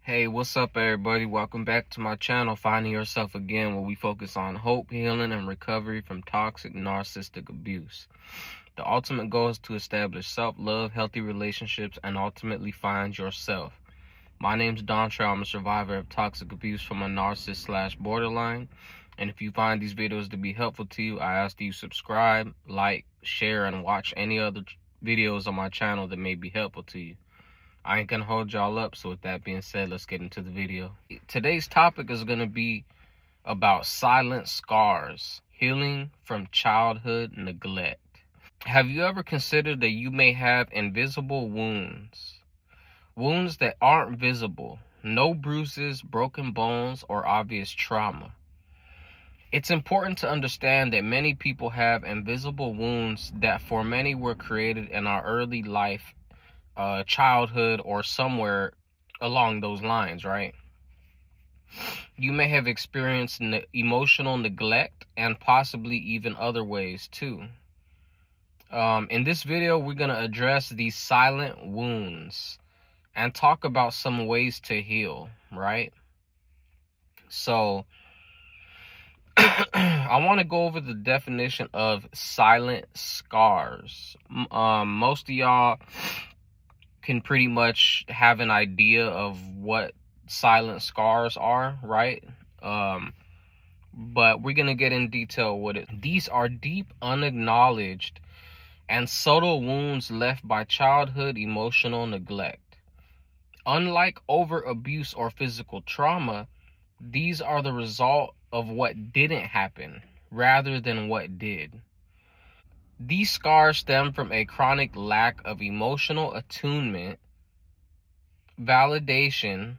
Hey, what's up, everybody? Welcome back to my channel, Finding Yourself Again, where we focus on hope, healing, and recovery from toxic narcissistic abuse. The ultimate goal is to establish self-love, healthy relationships, and ultimately find yourself. My name's Don Trow. I'm a survivor of toxic abuse from a narcissist/borderline. And if you find these videos to be helpful to you, I ask that you subscribe, like, share, and watch any other videos on my channel that may be helpful to you. I ain't gonna hold y'all up, so with that being said, let's get into the video. Today's topic is gonna be about silent scars, healing from childhood neglect. Have you ever considered that you may have invisible wounds? Wounds that aren't visible, no bruises, broken bones, or obvious trauma. It's important to understand that many people have invisible wounds that for many were created in our early life, childhood, or somewhere along those lines, right? You may have experienced emotional neglect and possibly even other ways too. In this video, we're going to address these silent wounds and talk about some ways to heal, right? So I want to go over the definition of silent scars. Most of y'all can pretty much have an idea of what silent scars are, right? But we're gonna get in detail with it. These are deep, unacknowledged, and subtle wounds left by childhood emotional neglect. Unlike over abuse or physical trauma, these are the result of what didn't happen rather than what did. These scars stem from a chronic lack of emotional attunement, validation,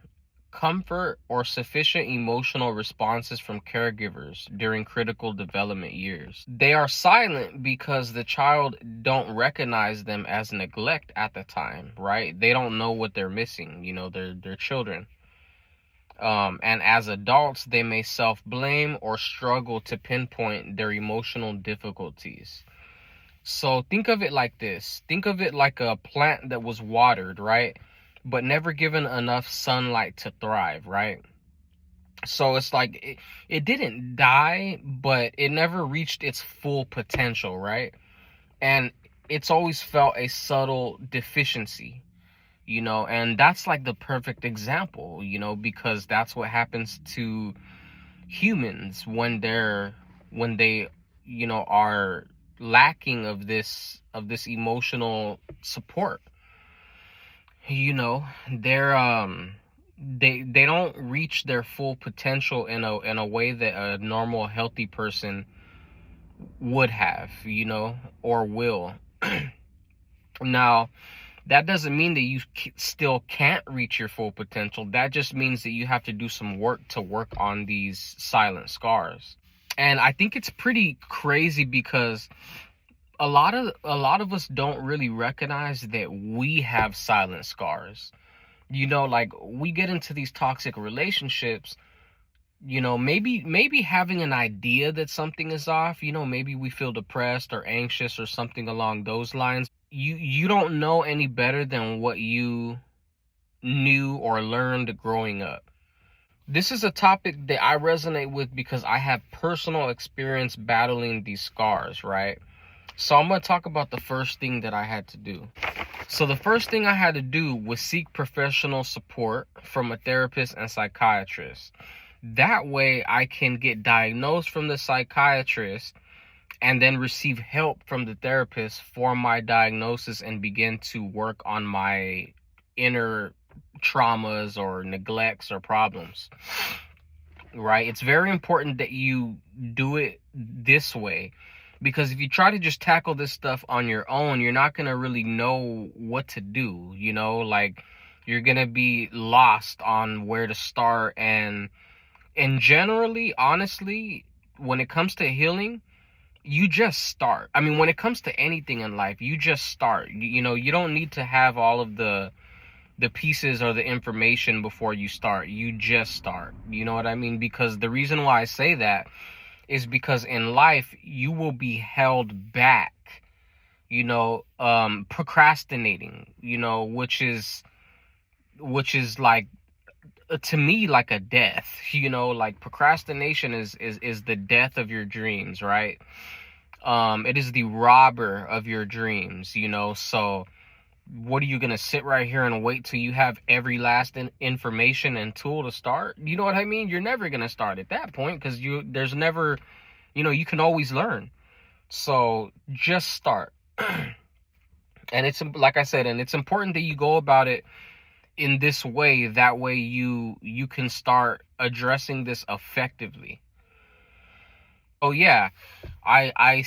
comfort, or sufficient emotional responses from caregivers during critical development years. They are silent because the child don't recognize them as neglect at the time, right? They don't know what they're missing, they're children. And as adults, they may self-blame or struggle to pinpoint their emotional difficulties. So think of it like this. Think of it like a plant that was watered, right? But never given enough sunlight to thrive, right? So it's like it didn't die, but it never reached its full potential, right? And it's always felt a subtle deficiency, and that's like the perfect example, because that's what happens to humans when they are lacking of this emotional support. They're they don't reach their full potential in a way that a normal healthy person would have, or will. Now, that doesn't mean that you still can't reach your full potential. That just means that you have to do some work to work on these silent scars. And I think it's pretty crazy because a lot of us don't really recognize that we have silent scars. Like we get into these toxic relationships, maybe having an idea that something is off, maybe we feel depressed or anxious or something along those lines. You don't know any better than what you knew or learned growing up. This is a topic that I resonate with because I have personal experience battling these scars, right? So I'm going to talk about the first thing that I had to do. So the first thing I had to do was seek professional support from a therapist and psychiatrist. That way I can get diagnosed from the psychiatrist and then receive help from the therapist for my diagnosis and begin to work on my inner traumas or neglects or problems, right? It's very important that you do it this way, because if you try to just tackle this stuff on your own, you're not going to really know what to do, like you're going to be lost on where to start. And generally, honestly, when it comes to healing, you just start. I mean, when it comes to anything in life, you just start. You don't need to have all of the pieces or the information before you start. You just start. You know what I mean? Because the reason why I say that is because in life you will be held back, procrastinating, which is like to me like a death. Like procrastination is the death of your dreams, right? It is the robber of your dreams, so what are you gonna sit right here and wait till you have every last information and tool to start? You know what I mean? You're never gonna start at that point, because there's never, you can always learn. So just start. And it's, like I said, and it's important that you go about it in this way. That way you can start addressing this effectively. Oh yeah, I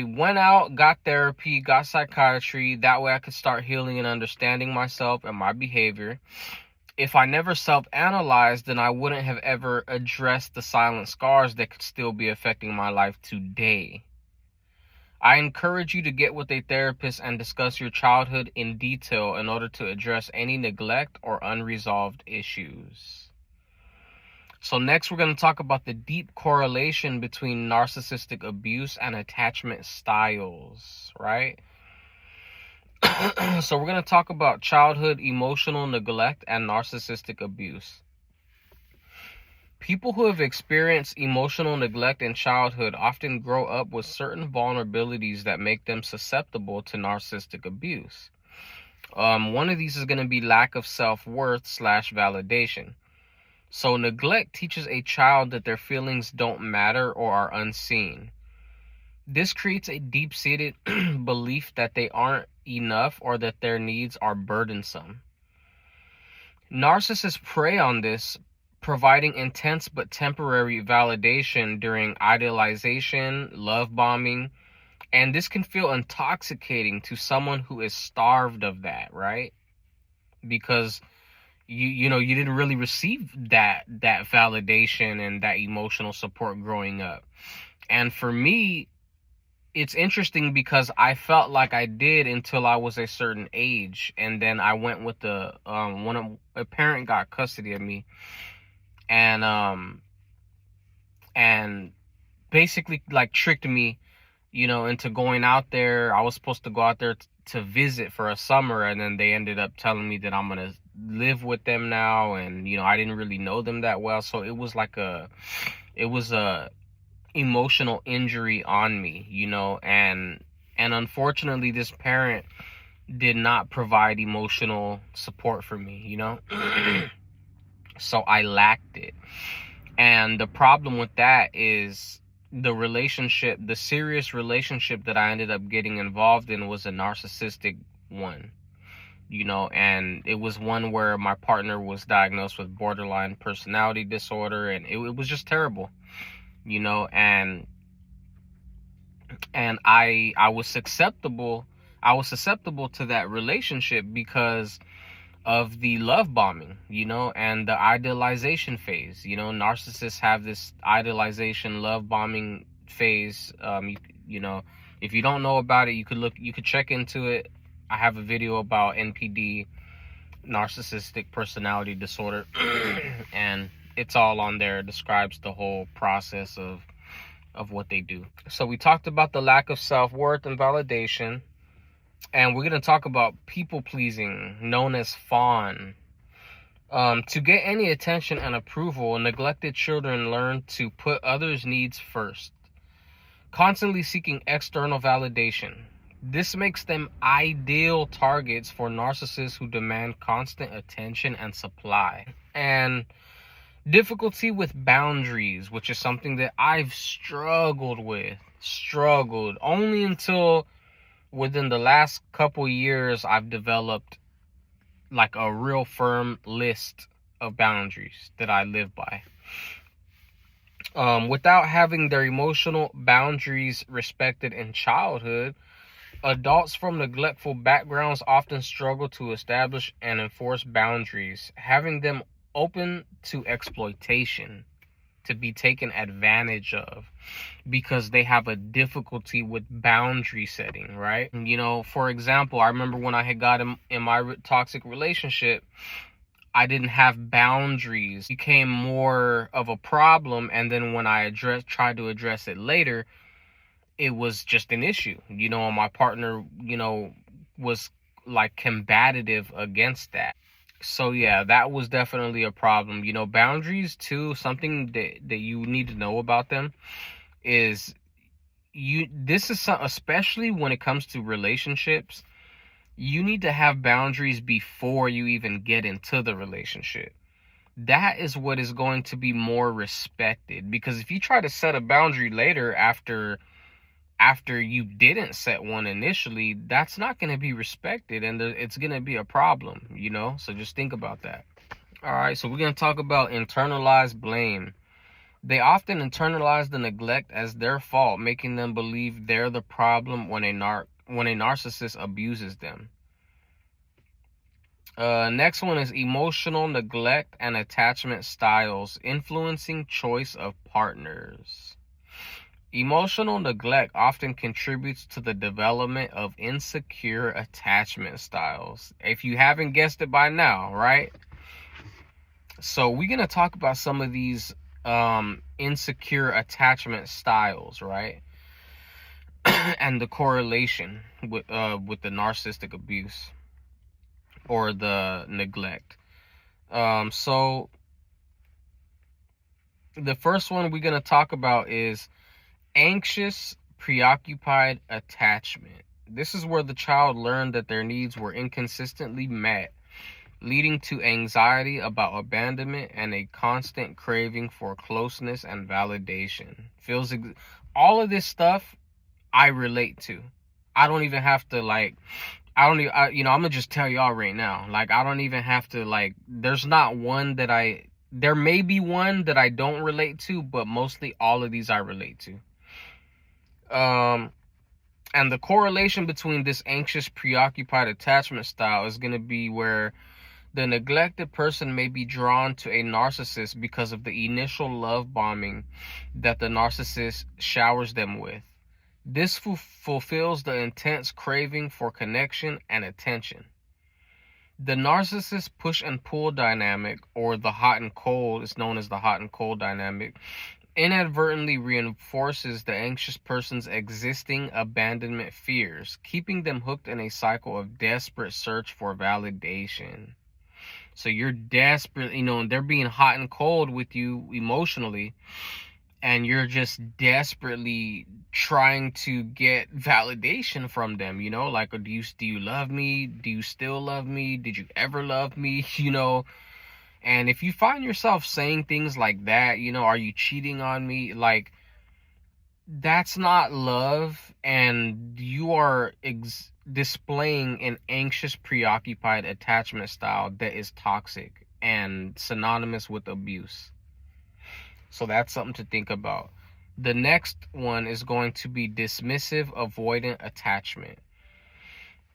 went out, got therapy, got psychiatry. That way I could start healing and understanding myself and my behavior. If I never self-analyzed, then I wouldn't have ever addressed the silent scars that could still be affecting my life today. I encourage you to get with a therapist and discuss your childhood in detail in order to address any neglect or unresolved issues. So next, we're going to talk about the deep correlation between narcissistic abuse and attachment styles, right? So we're going to talk about childhood emotional neglect and narcissistic abuse. People who have experienced emotional neglect in childhood often grow up with certain vulnerabilities that make them susceptible to narcissistic abuse. One of these is going to be lack of self-worth / validation. So neglect teaches a child that their feelings don't matter or are unseen. This creates a deep-seated belief that they aren't enough or that their needs are burdensome. Narcissists prey on this, providing intense but temporary validation during idealization, love bombing, and this can feel intoxicating to someone who is starved of that, right? Because you didn't really receive that validation and that emotional support growing up. And for me, it's interesting because I felt like I did until I was a certain age, and then I went with a parent got custody of me, and basically like tricked me, into going out there. I was supposed to go out there to visit for a summer, and then they ended up telling me that I'm gonna live with them now, and I didn't really know them that well, so it was a emotional injury on me, and unfortunately this parent did not provide emotional support for me, so I lacked it. And the problem with that is the serious relationship that I ended up getting involved in was a narcissistic one, and it was one where my partner was diagnosed with borderline personality disorder, and it was just terrible, and I was susceptible to that relationship because of the love bombing, and the idealization phase. Narcissists have this idealization, love bombing phase. If you don't know about it, you could check into it. I have a video about NPD, narcissistic personality disorder, and it's all on there. It describes the whole process of what they do. So we talked about the lack of self-worth and validation. And we're going to talk about people-pleasing, known as fawn. To get any attention and approval, neglected children learn to put others' needs first, constantly seeking external validation. This makes them ideal targets for narcissists who demand constant attention and supply. And difficulty with boundaries, which is something that I've struggled only until within the last couple years I've developed like a real firm list of boundaries that I live by. Without having their emotional boundaries respected in childhood, adults from neglectful backgrounds often struggle to establish and enforce boundaries, having them open to exploitation, to be taken advantage of, because they have a difficulty with boundary setting, right? For example, I remember when I had got in my toxic relationship, I didn't have boundaries. It became more of a problem, and then when I tried to address it later, it was just an issue. And my partner, was like combative against that. So yeah, that was definitely a problem. You know, boundaries too, something that you need to know about them is this is especially when it comes to relationships, you need to have boundaries before you even get into the relationship. That is what is going to be more respected, because if you try to set a boundary later after you didn't set one initially, that's not going to be respected, and it's going to be a problem, you know? So just think about that. All right, so we're going to talk about internalized blame. They often internalize the neglect as their fault, making them believe they're the problem when a narcissist abuses them. Next one is emotional neglect and attachment styles influencing choice of partners. Emotional neglect often contributes to the development of insecure attachment styles. If you haven't guessed it by now, right? So we're going to talk about some of these insecure attachment styles, right? And the correlation with the narcissistic abuse or the neglect. So the first one we're going to talk about is anxious, preoccupied attachment. This is where the child learned that their needs were inconsistently met, leading to anxiety about abandonment and a constant craving for closeness and validation. All of this stuff I relate to. I don't even have to I'm gonna just tell y'all right now. Like, I don't even have to there's not one that there may be one that I don't relate to, but mostly all of these I relate to. And the correlation between this anxious, preoccupied attachment style is going to be where the neglected person may be drawn to a narcissist because of the initial love bombing that the narcissist showers them with. This fulfills the intense craving for connection and attention. The narcissist push and pull dynamic, or the hot and cold, is known as the hot and cold dynamic, inadvertently reinforces the anxious person's existing abandonment fears, keeping them hooked in a cycle of desperate search for validation. So you're desperate, and they're being hot and cold with you emotionally, and you're just desperately trying to get validation from them, like, do you love me? Do you still love me? Did you ever love me? And if you find yourself saying things like that, are you cheating on me? Like, that's not love, and you are displaying an anxious, preoccupied attachment style that is toxic and synonymous with abuse. So that's something to think about. The next one is going to be dismissive, avoidant attachment.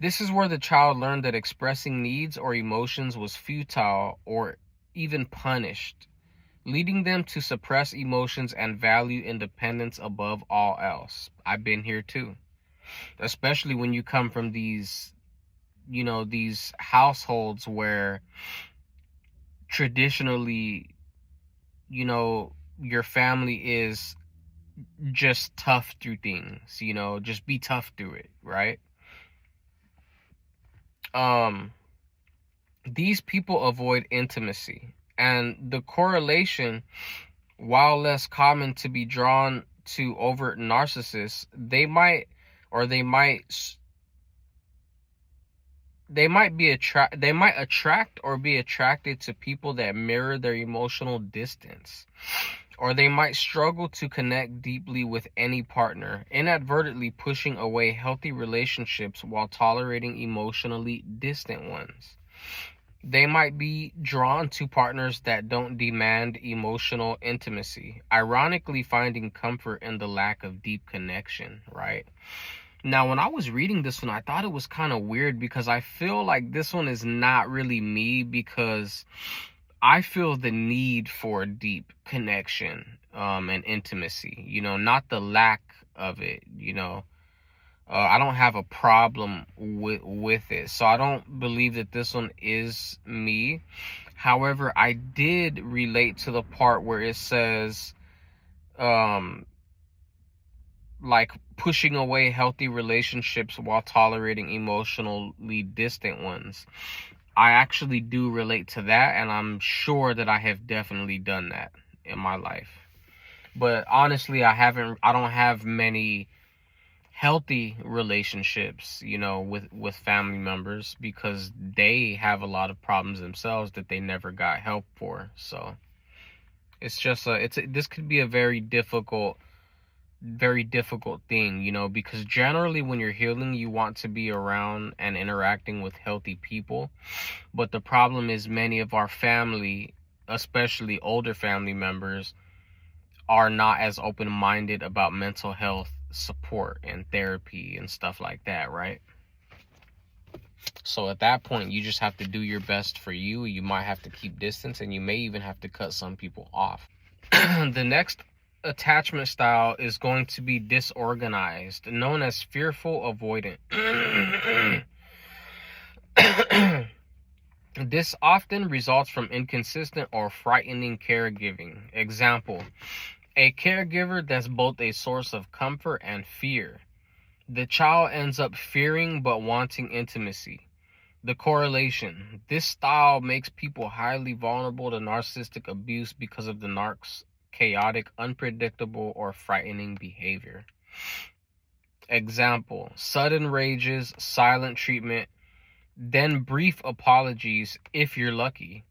This is where the child learned that expressing needs or emotions was futile or even punished, leading them to suppress emotions and value independence above all else. I've been here too. Especially when you come from these households where traditionally, your family is just tough through things, just be tough through it, right? These people avoid intimacy, and the correlation, while less common to be drawn to overt narcissists, they might attract or be attracted to people that mirror their emotional distance, or they might struggle to connect deeply with any partner, inadvertently pushing away healthy relationships while tolerating emotionally distant ones. They might be drawn to partners that don't demand emotional intimacy, ironically finding comfort in the lack of deep connection, right? Now, when I was reading this one, I thought it was kind of weird, because I feel like this one is not really me, because I feel the need for deep connection and intimacy, not the lack of it, I don't have a problem with it. So I don't believe that this one is me. However, I did relate to the part where it says, like, pushing away healthy relationships while tolerating emotionally distant ones. I actually do relate to that, and I'm sure that I have definitely done that in my life. But honestly, I don't have many healthy relationships, with family members, because they have a lot of problems themselves that they never got help for. So it's just this could be a very difficult thing, because generally when you're healing, you want to be around and interacting with healthy people. But the problem is many of our family, especially older family members, are not as open-minded about mental health support and therapy and stuff like that, right? So at that point, you just have to do your best for you. You might have to keep distance, and you may even have to cut some people off. The next attachment style is going to be disorganized, known as fearful avoidant. This often results from inconsistent or frightening caregiving. Example: a caregiver that's both a source of comfort and fear. The child ends up fearing but wanting intimacy. The correlation: this style makes people highly vulnerable to narcissistic abuse because of the narc's chaotic, unpredictable, or frightening behavior. Example: sudden rages, silent treatment, then brief apologies if you're lucky.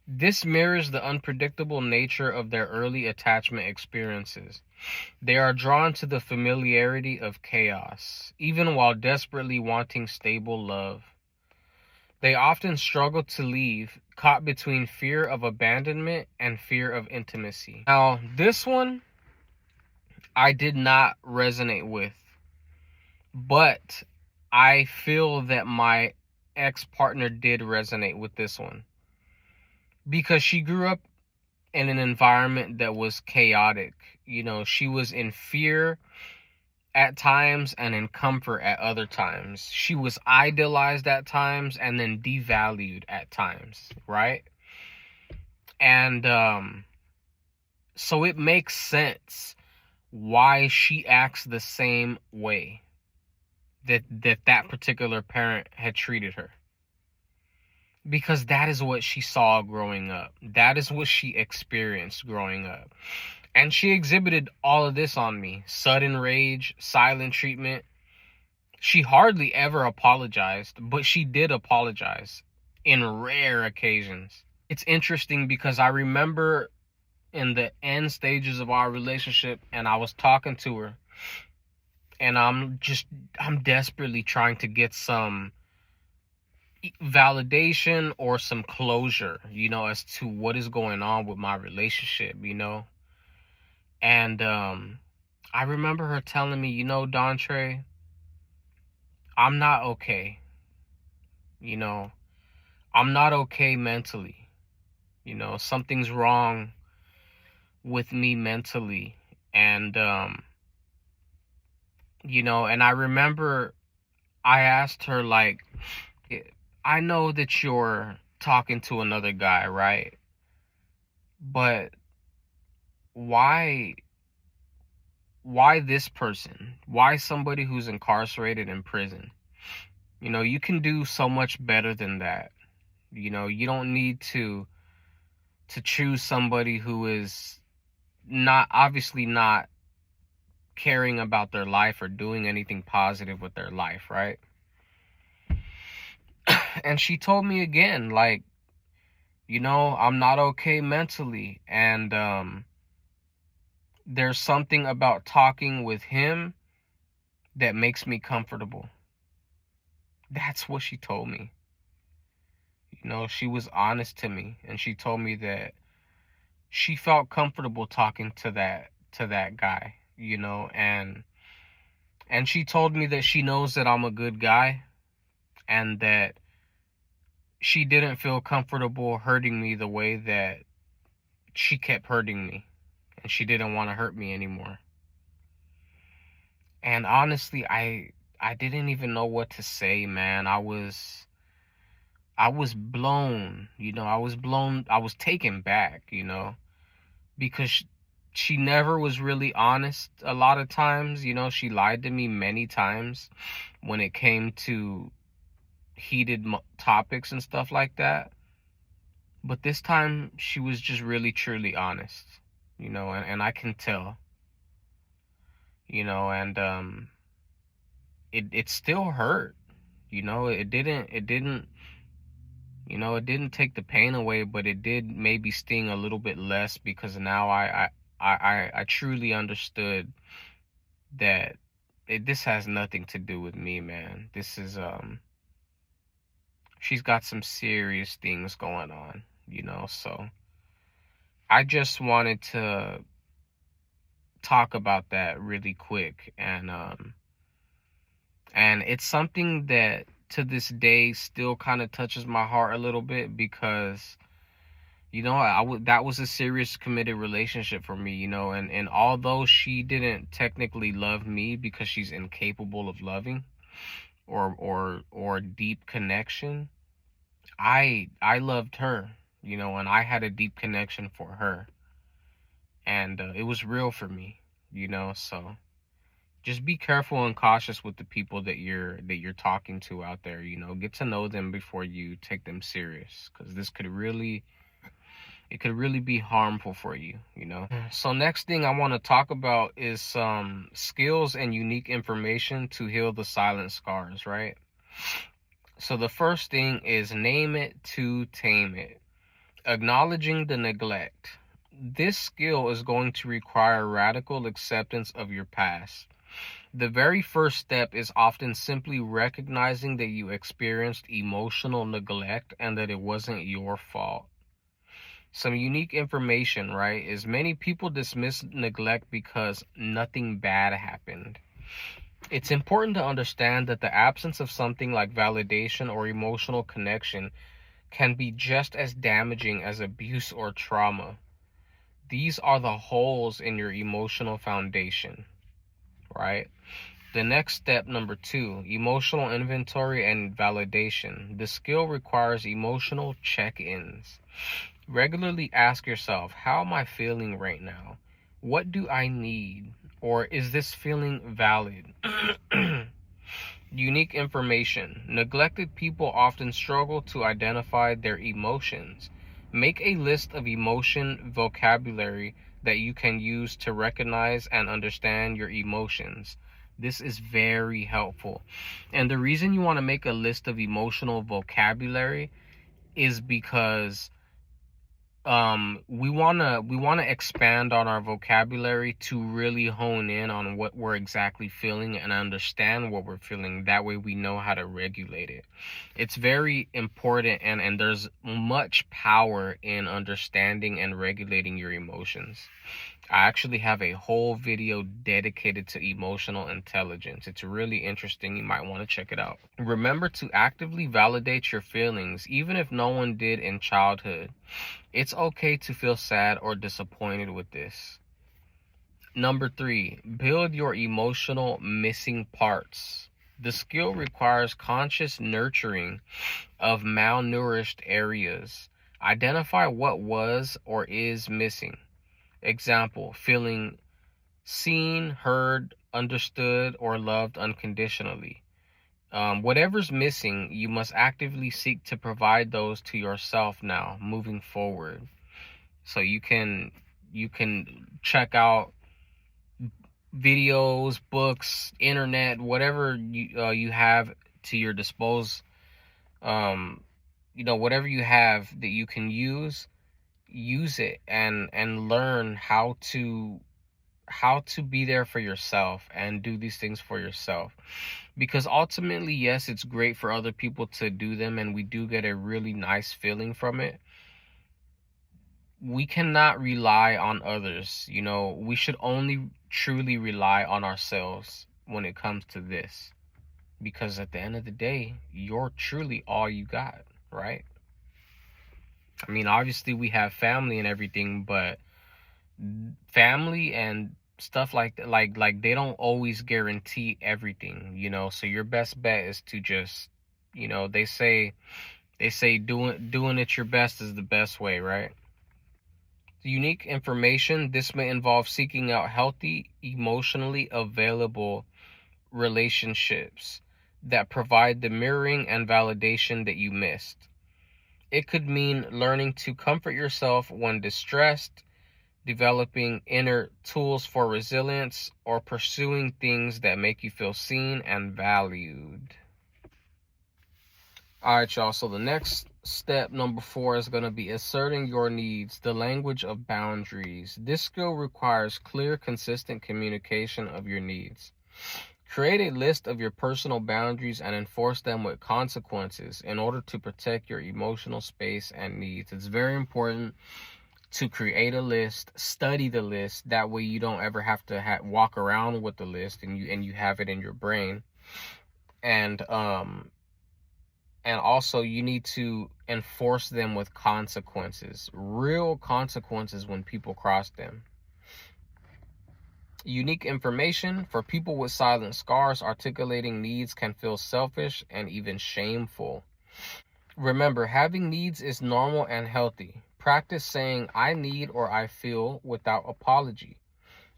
This mirrors the unpredictable nature of their early attachment experiences. They are drawn to the familiarity of chaos, even while desperately wanting stable love. They often struggle to leave, caught between fear of abandonment and fear of intimacy. Now, this one I did not resonate with, but I feel that my ex-partner did resonate with this one, because she grew up in an environment that was chaotic. She was in fear at times and in comfort at other times. She was idolized at times and then devalued at times, right? And so it makes sense why she acts the same way that particular parent had treated her. Because that is what she saw growing up. That is what she experienced growing up. And she exhibited all of this on me. Sudden rage, silent treatment. She hardly ever apologized, but she did apologize in rare occasions. It's interesting because I remember in the end stages of our relationship, and I was talking to her, and I'm desperately trying to get some validation or some closure, as to what is going on with my relationship, And I remember her telling me, Don Trey, I'm not okay. I'm not okay mentally. Something's wrong with me mentally. And, and I remember I asked her, like, I know that you're talking to another guy, right? But why this person? Why somebody who's incarcerated in prison? You can do so much better than that. You don't need to choose somebody who is obviously not caring about their life or doing anything positive with their life, right? And she told me again, like, I'm not okay mentally, and there's something about talking with him that makes me comfortable. That's what she told me. She was honest to me, and she told me that she felt comfortable talking to that guy, and she told me that she knows that I'm a good guy, and that she didn't feel comfortable hurting me the way that she kept hurting me, and she didn't want to hurt me anymore. And honestly, I didn't even know what to say, man. I was blown, I was taken back, because she never was really honest a lot of times. She lied to me many times when it came to heated topics and stuff like that. But this time she was just really truly honest, and I can tell, and it still hurt. It didn't take the pain away, but it did maybe sting a little bit less, because now I truly understood that this has nothing to do with me, man. This is she's got some serious things going on, so I just wanted to talk about that really quick, and it's something that to this day still kind of touches my heart a little bit, because that was a serious committed relationship for me, and although she didn't technically love me because she's incapable of loving or deep connection, I loved her, and I had a deep connection for her, and it was real for me, so just be careful and cautious with the people that you're talking to out there. Get to know them before you take them serious, because this could really be harmful for you. So next thing I want to talk about is some skills and unique information to heal the silent scars, right? So the first thing is name it to tame it. Acknowledging the neglect. This skill is going to require radical acceptance of your past. The very first step is often simply recognizing that you experienced emotional neglect and that it wasn't your fault. Some unique information, right, is many people dismiss neglect because nothing bad happened. It's important to understand that the absence of something like validation or emotional connection can be just as damaging as abuse or trauma. These are the holes in your emotional foundation, right? The next step, number 2, emotional inventory and validation. The skill requires emotional check-ins. Regularly ask yourself, how am I feeling right now? What do I need? Or is this feeling valid? Unique information. Neglected people often struggle to identify their emotions. Make a list of emotion vocabulary that you can use to recognize and understand your emotions. This is very helpful. And the reason you want to make a list of emotional vocabulary is because we wanna expand on our vocabulary to really hone in on what we're exactly feeling and understand what we're feeling. That way we know how to regulate it. It's very important, and there's much power in understanding and regulating your emotions. I actually have a whole video dedicated to emotional intelligence. It's really interesting. You might want to check it out. Remember to actively validate your feelings, even if no one did in childhood. It's okay to feel sad or disappointed with this. Number 3, build your emotional missing parts. The skill requires conscious nurturing of malnourished areas. Identify what was or is missing. Example, feeling seen, heard, understood, or loved unconditionally. Whatever's missing, you must actively seek to provide those to yourself now, moving forward. So you can check out videos, books, internet, whatever you have to your dispose. Whatever you have that you can use it, and learn how to be there for yourself and do these things for yourself. Because ultimately, yes, it's great for other people to do them, and we do get a really nice feeling from it. We cannot rely on others. We should only truly rely on ourselves when it comes to this. Because at the end of the day, you're truly all you got, right? I mean, obviously we have family and everything, but family and stuff like that, like they don't always guarantee everything, so your best bet is to just, they say doing it your best is the best way, right? Unique information. This may involve seeking out healthy, emotionally available relationships. that provide the mirroring and validation that you missed. It could mean learning to comfort yourself when distressed, developing inner tools for resilience, or pursuing things that make you feel seen and valued. All right, y'all. So the next step, number 4, is going to be asserting your needs, the language of boundaries. This skill requires clear, consistent communication of your needs. Create a list of your personal boundaries and enforce them with consequences in order to protect your emotional space and needs. It's very important to create a list, study the list. That way you don't ever have to walk around with the list, and you have it in your brain. And also you need to enforce them with consequences, real consequences when people cross them. Unique information. For people with silent scars, articulating needs can feel selfish and even shameful. Remember, having needs is normal and healthy. Practice saying I need or I feel without apology.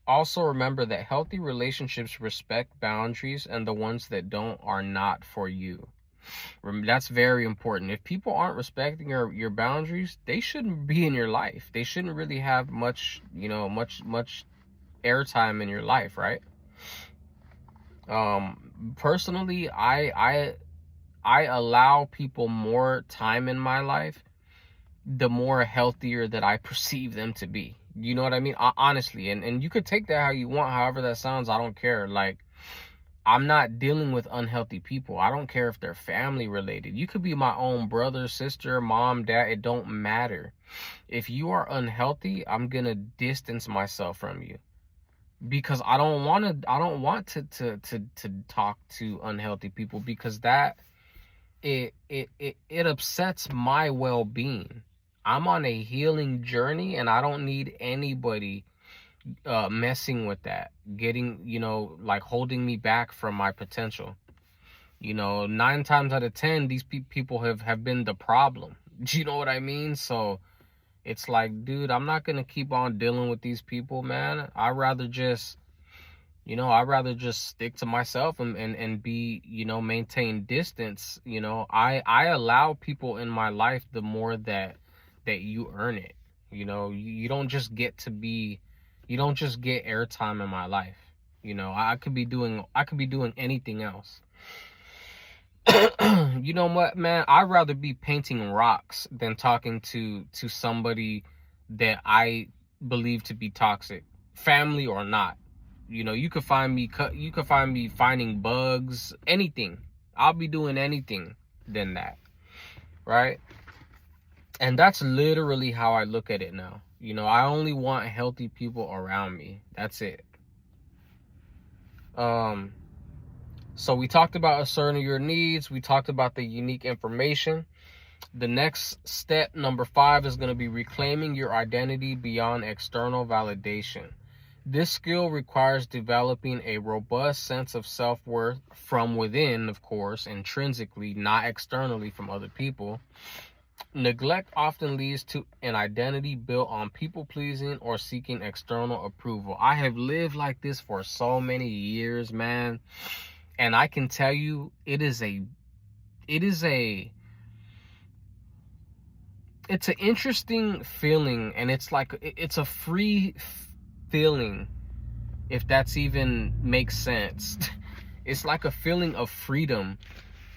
Also remember that healthy relationships respect boundaries, and the ones that don't are not for you. That's very important. If people aren't respecting your boundaries, they shouldn't be in your life. They shouldn't really have much airtime in your life, right? Personally, I allow people more time in my life, the more healthier that I perceive them to be. You know what I mean? Honestly, and you could take that how you want, however that sounds. I don't care. Like, I'm not dealing with unhealthy people. I don't care if they're family related. You could be my own brother, sister, mom, dad. It don't matter. If you are unhealthy, I'm gonna distance myself from you, because I don't want to talk to unhealthy people, because that it upsets my well-being. I'm on a healing journey, and I don't need anybody messing with that, getting, like, holding me back from my potential. 9 times out of 10, these people have been the problem. You know what I mean? So it's like, dude, I'm not gonna keep on dealing with these people, man. I'd rather just stick to myself and be, maintain distance. I allow people in my life the more that you earn it. You don't just get airtime in my life. I could be doing anything else. You know what, man? I'd rather be painting rocks than talking to somebody that I believe to be toxic, family or not. You could find me finding bugs, anything. I'll be doing anything than that, right? And that's literally how I look at it now. I only want healthy people around me. That's it. So we talked about asserting your needs. We talked about the unique information. The next step, number 5, is going to be reclaiming your identity beyond external validation. This skill requires developing a robust sense of self-worth from within, of course, intrinsically, not externally from other people. Neglect often leads to an identity built on people-pleasing or seeking external approval. I have lived like this for so many years, man. And I can tell you, it's an interesting feeling, and it's a free feeling, if that's even makes sense. It's like a feeling of freedom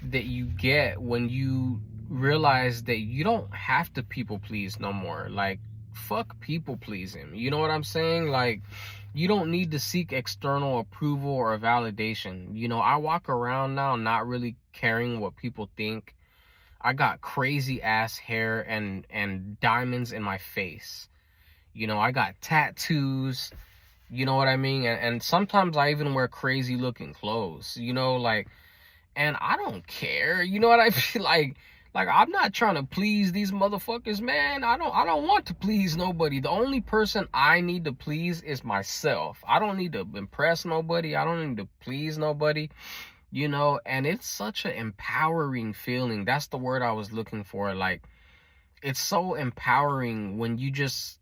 that you get when you realize that you don't have to people please no more. Like, fuck people pleasing. You know what I'm saying? Like, you don't need to seek external approval or validation. I walk around now not really caring what people think. I got crazy ass hair and diamonds in my face. I got tattoos. You know what I mean? And sometimes I even wear crazy looking clothes. And I don't care. You know what I feel like? Like, I'm not trying to please these motherfuckers, man. I don't want to please nobody. The only person I need to please is myself. I don't need to impress nobody. I don't need to please nobody. And it's such an empowering feeling. That's the word I was looking for. Like, it's so empowering when you just,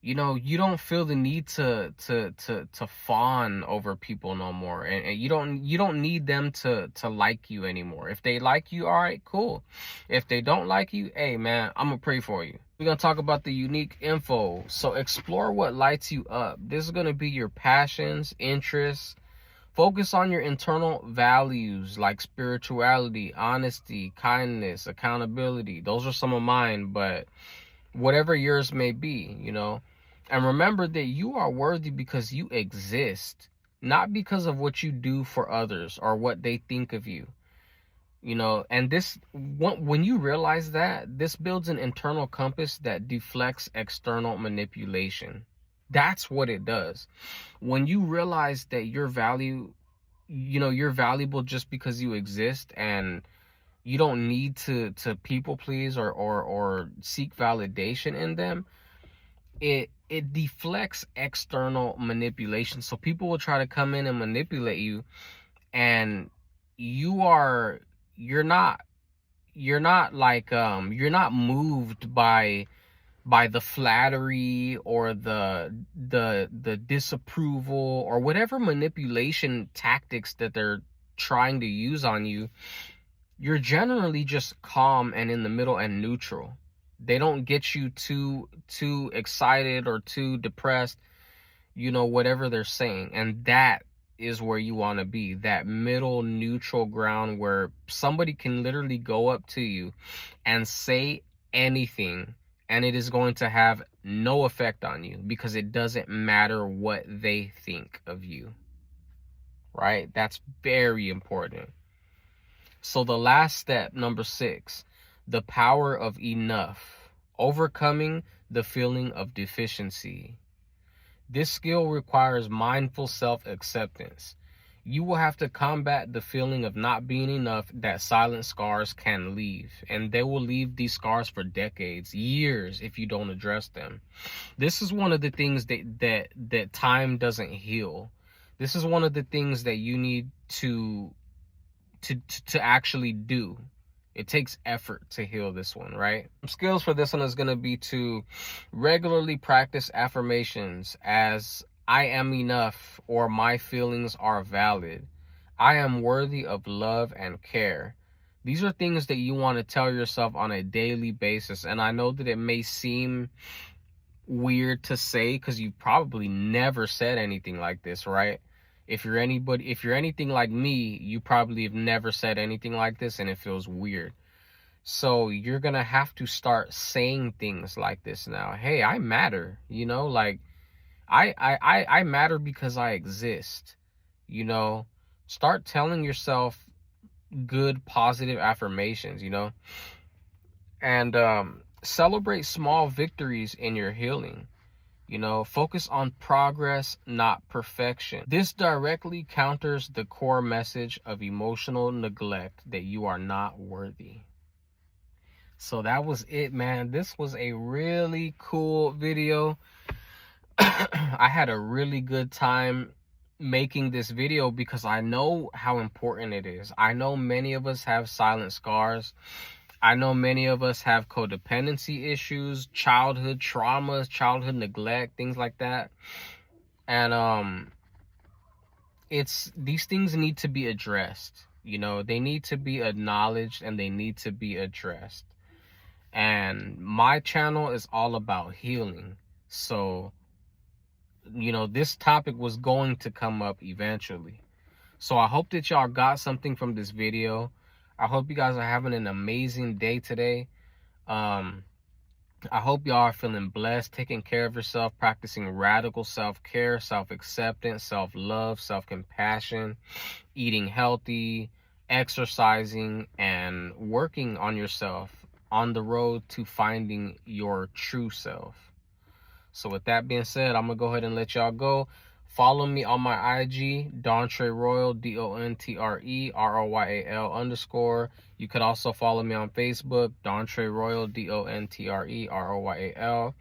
you don't feel the need to fawn over people no more, and you don't need them to like you anymore. If they like you, all right, cool. If they don't like you, hey man, I'm gonna pray for you. We're gonna talk about the unique info. So explore what lights you up. This is gonna be your passions, interests. Focus on your internal values like spirituality, honesty, kindness, accountability. Those are some of mine, but whatever yours may be. And remember that you are worthy because you exist, not because of what you do for others or what they think of you. And when you realize that, this builds an internal compass that deflects external manipulation. That's what it does. When you realize that you're valuable just because you exist, and you don't need to people please or seek validation in them, it deflects external manipulation. So people will try to come in and manipulate you, and you're not you're not moved by the flattery or the disapproval or whatever manipulation tactics that they're trying to use on you. You're generally just calm and in the middle and neutral. They don't get you too excited or too depressed, whatever they're saying. And that is where you want to be, that middle neutral ground where somebody can literally go up to you and say anything, and it is going to have no effect on you because it doesn't matter what they think of you, right? That's very important. So the last step, number 6, the power of enough, overcoming the feeling of deficiency. This skill requires mindful self-acceptance. You will have to combat the feeling of not being enough that silent scars can leave. And they will leave these scars for decades, years, if you don't address them. This is one of the things that time doesn't heal. This is one of the things that you need to actually do. It takes effort to heal this one, right? Skills for this one is going to be to regularly practice affirmations as I am enough, or my feelings are valid. I am worthy of love and care. These are things that you want to tell yourself on a daily basis. And I know that it may seem weird to say because you've probably never said anything like this, right? If you're anything like me, you probably have never said anything like this, and it feels weird. So you're going to have to start saying things like this now. Hey, I matter, like I matter because I exist, Start telling yourself good, positive affirmations, and celebrate small victories in your healing. Focus on progress, not perfection. This directly counters the core message of emotional neglect that you are not worthy. So that was it, man. This was a really cool video. I had a really good time making this video because I know how important it is. I know many of us have silent scars. I know many of us have codependency issues, childhood traumas, childhood neglect, things like that. And these things need to be addressed. They need to be acknowledged and they need to be addressed. And my channel is all about healing. So, this topic was going to come up eventually. So I hope that y'all got something from this video. I hope you guys are having an amazing day today. I hope y'all are feeling blessed, taking care of yourself, practicing radical self-care, self-acceptance, self-love, self-compassion, eating healthy, exercising, and working on yourself on the road to finding your true self. So with that being said, I'm going to go ahead and let y'all go. Follow me on my IG, Dontre Royal, DONTREROYAL_. You could also follow me on Facebook, Dontre Royal, DONTREROYAL.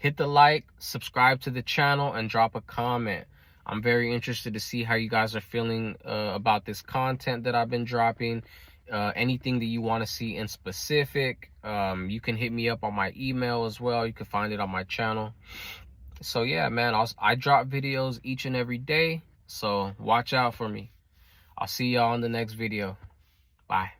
Hit the like, subscribe to the channel, and drop a comment. I'm very interested to see how you guys are feeling about this content that I've been dropping. Anything that you want to see in specific, you can hit me up on my email as well. You can find it on my channel. So yeah, man, I drop videos each and every day, so watch out for me. I'll see y'all in the next video. Bye.